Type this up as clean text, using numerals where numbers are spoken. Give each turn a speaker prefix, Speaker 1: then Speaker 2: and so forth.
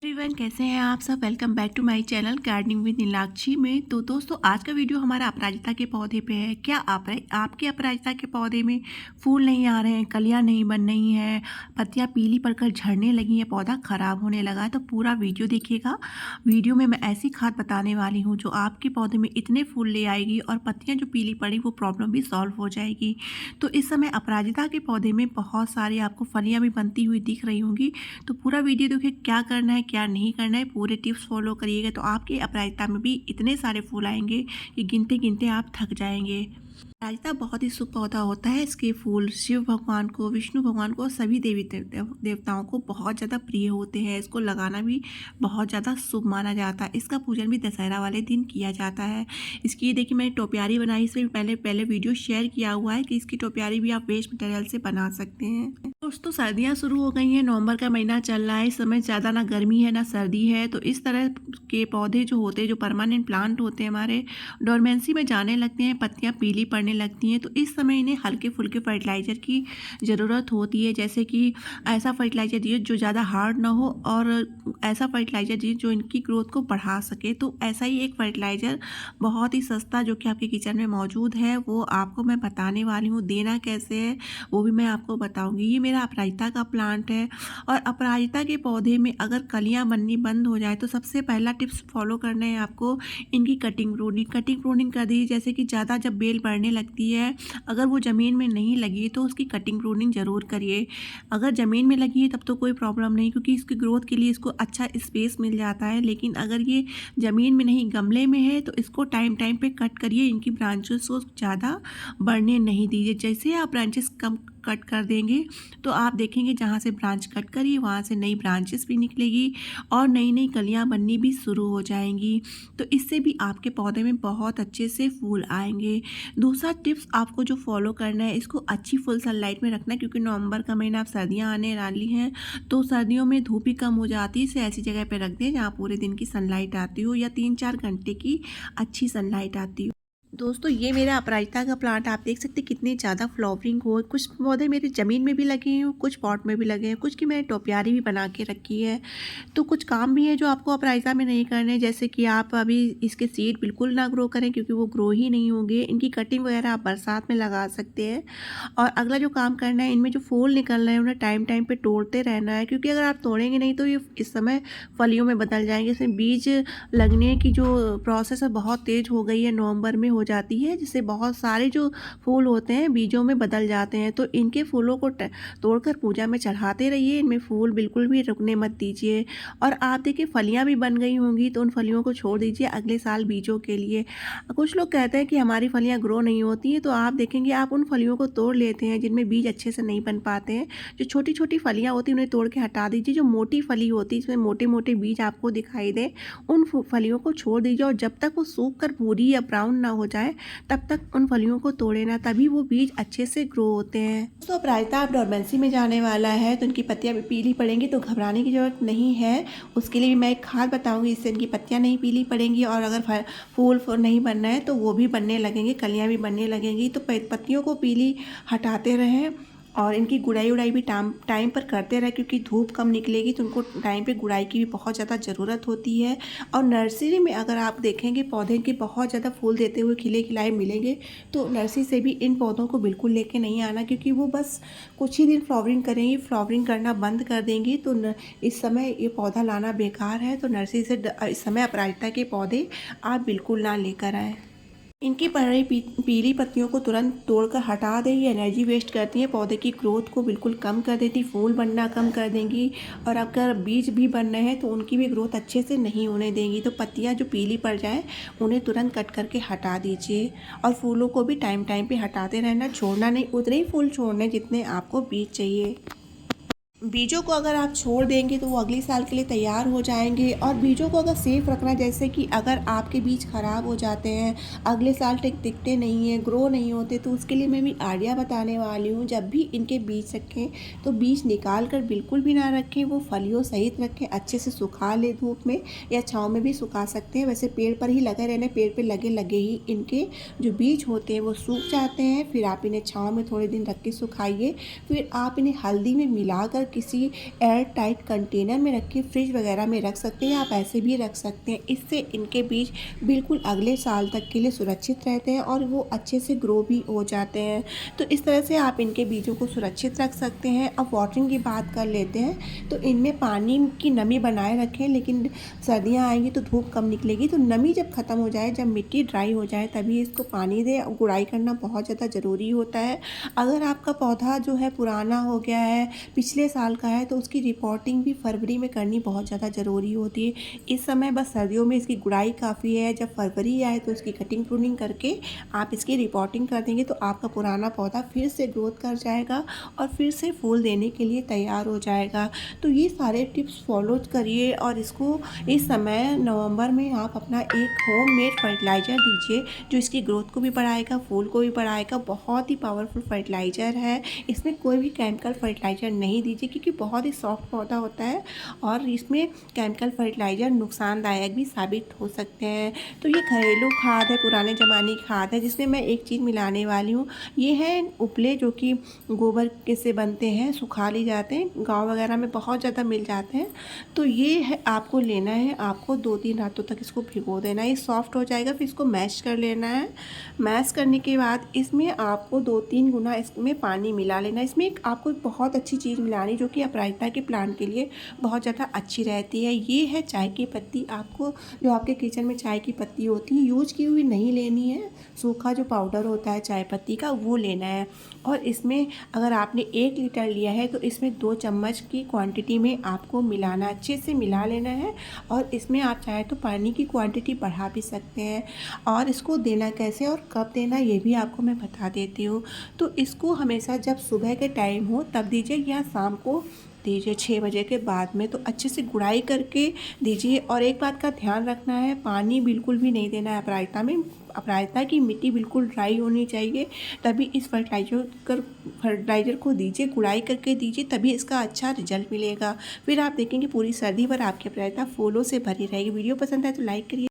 Speaker 1: Everyone, कैसे हैं आप सब। Welcome back to my channel gardening with Nilakshi में। तो दोस्तों, आज का वीडियो हमारा अपराजिता के पौधे पे है। क्या आपके अपराजिता के पौधे में फूल नहीं आ रहे हैं, कलियां नहीं बन रही हैं, पत्तियां पीली पड़कर झड़ने लगी हैं, पौधा खराब होने लगा है, तो पूरा वीडियो देखिएगा। वीडियो में मैं ऐसी खाद बताने वाली हूँ जो आपके पौधे में इतने फूल ले आएगी और पत्तियाँ जो पीली पड़ी वो प्रॉब्लम भी सॉल्व हो जाएगी। तो इस समय अपराजिता के पौधे में बहुत सारी आपको फलियाँ भी बनती हुई दिख रही होंगी। तो पूरा वीडियो देखिए, क्या करना है क्या नहीं करना है, पूरे टिप्स फॉलो करिएगा तो आपके अपराजिता में भी इतने सारे फूल आएंगे कि गिनते गिनते आप थक जाएंगे। राजता बहुत ही शुभ पौधा होता है। इसके फूल शिव भगवान को, विष्णु भगवान को, सभी देवी देवताओं को बहुत ज़्यादा प्रिय होते हैं। इसको लगाना भी बहुत ज़्यादा शुभ माना जाता है। इसका पूजन भी दशहरा वाले दिन किया जाता है। इसकी देखिए, मैंने टोपियारी बनाई, इसमें पहले वीडियो शेयर किया हुआ है कि इसकी टोपियारी भी आप वेस्ट मटेरियल से बना सकते हैं। दोस्तों, सर्दियाँ शुरू हो गई हैं, नवंबर का महीना चल रहा है। इस समय ज़्यादा ना गर्मी है ना सर्दी है, तो इस तरह के पौधे जो होते हैं, जो परमानेंट प्लांट होते हैं, हमारे डोरमेंसी में जाने लगते हैं, पत्तियाँ पीली पड़ने लगती हैं। तो इस समय इन्हें हल्के फुल्के फर्टिलाइज़र की ज़रूरत होती है। जैसे कि ऐसा फर्टिलाइज़र दिए जो ज़्यादा हार्ड ना हो और ऐसा फर्टिलाइज़र दिए जो इनकी ग्रोथ को बढ़ा सके। तो ऐसा ही एक फर्टिलाइज़र बहुत ही सस्ता जो कि आपके किचन में मौजूद है, वो आपको मैं बताने वाली हूँ। देना कैसे है वो भी मैं आपको बताऊँगी। ये मेरा अपराजिता का प्लांट है और अपराजिता के पौधे में अगर कलियाँ बननी बंद हो जाए तो सबसे पहला टिप्स फॉलो करना है आपको, इनकी कटिंग प्रूनिंग कर दी। जैसे कि ज़्यादा जब बेल बढ़ने लगती है, अगर वो ज़मीन में नहीं लगी तो उसकी कटिंग प्रूनिंग ज़रूर करिए। अगर ज़मीन में लगी है तब तो कोई प्रॉब्लम नहीं, क्योंकि इसकी ग्रोथ के लिए इसको अच्छा स्पेस मिल जाता है। लेकिन अगर ये ज़मीन में नहीं, गमले में है, तो इसको टाइम टाइम पे कट करिए। इनकी ब्रांचेस को ज़्यादा बढ़ने नहीं दीजिए। जैसे आप ब्रांचेस कम कट कर देंगे तो आप देखेंगे जहाँ से ब्रांच कट करी वहाँ से नई ब्रांचेस भी निकलेगी और नई नई कलियाँ बननी भी शुरू हो जाएंगी। तो इससे भी आपके पौधे में बहुत अच्छे से फूल आएंगे। दूसरा टिप्स आपको जो फॉलो करना है, इसको अच्छी फुल सनलाइट में रखना है, क्योंकि नवंबर का महीना, आप सर्दियाँ आने वाली हैं, तो सर्दियों में धूप भी कम हो जाती है। इसे ऐसी जगह पर रख दें जहाँ पूरे दिन की सनलाइट आती हो या 3-4 घंटे की अच्छी सनलाइट आती हो। दोस्तों, ये मेरा अपराजिता का प्लांट आप देख सकते हैं कितनी ज़्यादा फ्लावरिंग हो। कुछ पौधे मेरे ज़मीन में भी लगे हैं, कुछ पॉट में भी लगे हैं, कुछ की मैंने टोपियारी भी बना के रखी है। तो कुछ काम भी है जो आपको अपराजिता में नहीं करने, जैसे कि आप अभी इसके सीड बिल्कुल ना ग्रो करें, क्योंकि वो ग्रो ही नहीं होंगे। इनकी कटिंग वगैरह आप बरसात में लगा सकते हैं। और अगला जो काम करना है, इनमें जो फूल निकल रहे हैं उन्हें टाइम टाइम पर तोड़ते रहना है, क्योंकि अगर आप तोड़ेंगे नहीं तो ये इस समय फलियों में बदल जाएंगे। इसमें बीज लगने की जो प्रोसेस है बहुत तेज़ हो गई है, नवंबर में हो जाती है, जिससे बहुत सारे जो फूल होते हैं बीजों में बदल जाते हैं। तो इनके फूलों को तोड़कर पूजा में चढ़ाते रहिए। इनमें फूल बिल्कुल भी रुकने मत दीजिए। और आप देखिए, फलियां भी बन गई होंगी तो उन फलियों को छोड़ दीजिए अगले साल बीजों के लिए। कुछ लोग कहते हैं कि हमारी फलियां ग्रो नहीं होती हैं, तो आप देखेंगे आप उन फलियों को तोड़ लेते हैं जिनमें बीज अच्छे से नहीं बन पाते हैं। जो छोटी छोटी फलियां होती हैं उन्हें तोड़ के हटा दीजिए। जो मोटी फली होती है जिसमें मोटे मोटे बीज आपको दिखाई दे, उन फलियों को छोड़ दीजिए। और जब तक वो सूख कर भूरी या ब्राउन ना हो जाए तब तक उन फलियों को तोड़े ना, तभी वो बीज अच्छे से ग्रो होते हैं। तो अपराजिता आप डोरमेंसी में जाने वाला है तो इनकी पत्तियां भी पीली पड़ेंगी, तो घबराने की जरूरत नहीं है। उसके लिए भी मैं एक खाद बताऊंगी, इससे इनकी पत्तियां नहीं पीली पड़ेंगी। और अगर फूल नहीं बनना है तो वो भी बनने लगेंगे, कलियां भी बनने लगेंगी। तो पत्तियों को पीली हटाते रहें और इनकी गुड़ाई उड़ाई भी टाइम पर करते रहे, क्योंकि धूप कम निकलेगी तो उनको टाइम पे गुड़ाई की भी बहुत ज़्यादा ज़रूरत होती है। और नर्सरी में अगर आप देखेंगे पौधे के बहुत ज़्यादा फूल देते हुए खिले खिलाए मिलेंगे, तो नर्सरी से भी इन पौधों को बिल्कुल लेके नहीं आना, क्योंकि वो बस कुछ ही दिन फ्लावरिंग करेंगी, फ्लावरिंग करना बंद कर देंगी। तो इस समय ये पौधा लाना बेकार है। तो नर्सरी से इस समय अपराजिता के पौधे आप बिल्कुल ना लेकर आएँ। इनकी पीली पत्तियों को तुरंत तोड़कर हटा दें, ये एनर्जी वेस्ट करती हैं, पौधे की ग्रोथ को बिल्कुल कम कर देती, फूल बनना कम कर देंगी। और अगर बीज भी बन रहे हैं तो उनकी भी ग्रोथ अच्छे से नहीं होने देंगी। तो पत्तियां जो पीली पड़ जाएं उन्हें तुरंत कट करके हटा दीजिए। और फूलों को भी टाइम टाइम पे हटाते रहना, छोड़ना नहीं। उतने ही फूल छोड़ने जितने आपको बीज चाहिए। बीजों को अगर आप छोड़ देंगे तो वो अगले साल के लिए तैयार हो जाएंगे। और बीजों को अगर सेफ रखना, जैसे कि अगर आपके बीज खराब हो जाते हैं, अगले साल तक टिकते नहीं हैं, ग्रो नहीं होते, तो उसके लिए मैं भी आइडिया बताने वाली हूँ। जब भी इनके बीज रखें तो बीज निकाल कर बिल्कुल भी ना रखें, वो फलियों सहित रखें। अच्छे से सुखा ले, धूप में या छाँव में भी सुखा सकते हैं। वैसे पेड़ पर ही लगे रहने, पेड़ पर लगे लगे ही इनके जो बीज होते हैं वो सूख जाते हैं। फिर आप इन्हें छाँव में थोड़े दिन रख के सुखाइए। फिर आप इन्हें हल्दी में मिला कर किसी एयर टाइट कंटेनर में रख के फ्रिज वगैरह में रख सकते हैं, आप ऐसे भी रख सकते हैं। इससे इनके बीज बिल्कुल अगले साल तक के लिए सुरक्षित रहते हैं और वो अच्छे से ग्रो भी हो जाते हैं। तो इस तरह से आप इनके बीजों को सुरक्षित रख सकते हैं। अब वाटरिंग की बात कर लेते हैं, तो इनमें पानी की नमी बनाए रखें, लेकिन सर्दियाँ आएंगी तो धूप कम निकलेगी, तो नमी जब ख़त्म हो जाए, जब मिट्टी ड्राई हो जाए, तभी इसको पानी दें। गुड़ाई करना बहुत ज़्यादा ज़रूरी होता है। अगर आपका पौधा जो है पुराना हो गया है, पिछले साल का है, तो उसकी रिपोर्टिंग भी फरवरी में करनी बहुत ज़्यादा ज़रूरी होती है। इस समय बस सर्दियों में इसकी गुड़ाई काफ़ी है। जब फरवरी आए तो इसकी कटिंग प्रूनिंग करके आप इसकी रिपोर्टिंग कर देंगे, तो आपका पुराना पौधा फिर से ग्रोथ कर जाएगा और फिर से फूल देने के लिए तैयार हो जाएगा। तो ये सारे टिप्स फॉलो करिए और इसको इस समय नवंबर में आप अपना एक होममेड फर्टिलाइज़र दीजिए, जो इसकी ग्रोथ को भी बढ़ाएगा, फूल को भी बढ़ाएगा। बहुत ही पावरफुल फर्टिलाइज़र है। इसमें कोई भी केमिकल फर्टिलाइज़र नहीं दीजिए, क्योंकि बहुत ही सॉफ्ट पौधा होता है और इसमें केमिकल फर्टिलाइज़र नुकसानदायक भी साबित हो सकते हैं। तो ये घरेलू खाद है, पुराने ज़माने की खाद है, जिसमें मैं एक चीज़ मिलाने वाली हूँ। ये है उपले, जो कि गोबर के से बनते हैं, सुखा लिए जाते हैं, गाँव वगैरह में बहुत ज़्यादा मिल जाते हैं। तो ये है, आपको लेना है, आपको 2-3 रातों तक इसको भिगो देना है। ये सॉफ्ट हो जाएगा, फिर इसको मैश कर लेना है। मैश करने के बाद इसमें आपको 2-3 गुना इसमें पानी मिला लेना है। इसमें आपको एक बहुत अच्छी चीज़ मिलानी, जो कि अपराजिता के प्लांट के लिए बहुत ज़्यादा अच्छी रहती है। ये है चाय की पत्ती। आपको जो आपके किचन में चाय की पत्ती होती है, यूज की हुई नहीं लेनी है, सूखा जो पाउडर होता है चाय पत्ती का, वो लेना है। और इसमें अगर आपने 1 लीटर लिया है, तो इसमें 2 चम्मच की क्वांटिटी में आपको मिलाना, अच्छे से मिला लेना है। और इसमें आप चाहे तो पानी की क्वांटिटी बढ़ा भी सकते हैं। और इसको देना कैसे और कब देना, ये भी आपको मैं बता देती हूँ। तो इसको हमेशा जब सुबह के टाइम हो तब दीजिए, या शाम को दीजिए 6 बजे के बाद में। तो अच्छे से गुड़ाई करके दीजिए। और एक बात का ध्यान रखना है, पानी बिल्कुल भी नहीं देना है अपराजिता में। अपराजिता की मिट्टी बिल्कुल ड्राई होनी चाहिए, तभी इस फर्टिलाइज़र को दीजिए, गुड़ाई करके दीजिए, तभी इसका अच्छा रिजल्ट मिलेगा। फिर आप देखेंगे पूरी सर्दी भर आपकी अपराजिता फूलों से भरी रहेगी। वीडियो पसंद है तो लाइक करिए।